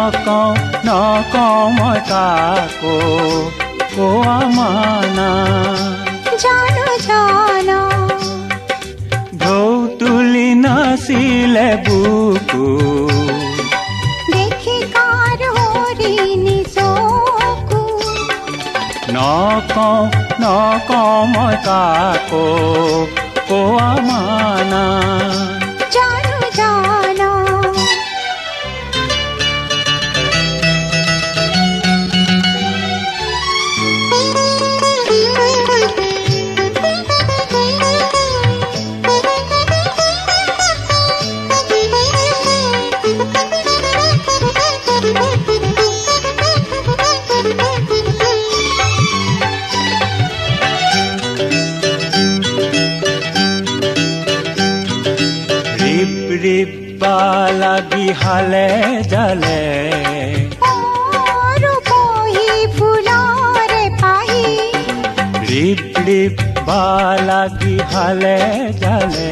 নকওঁ মই কাকো কোৱা মানা জানো ঢৌ তুলি নাচিলে বুকু দেখি কাৰ হৰিণী চকু নকওঁ মই কাকো কোৱা মানা জানো ৰিপ লাগি হালে জালে ৰূপহী ফুলৰে পাহি ৰিপ লাগি হালে জালে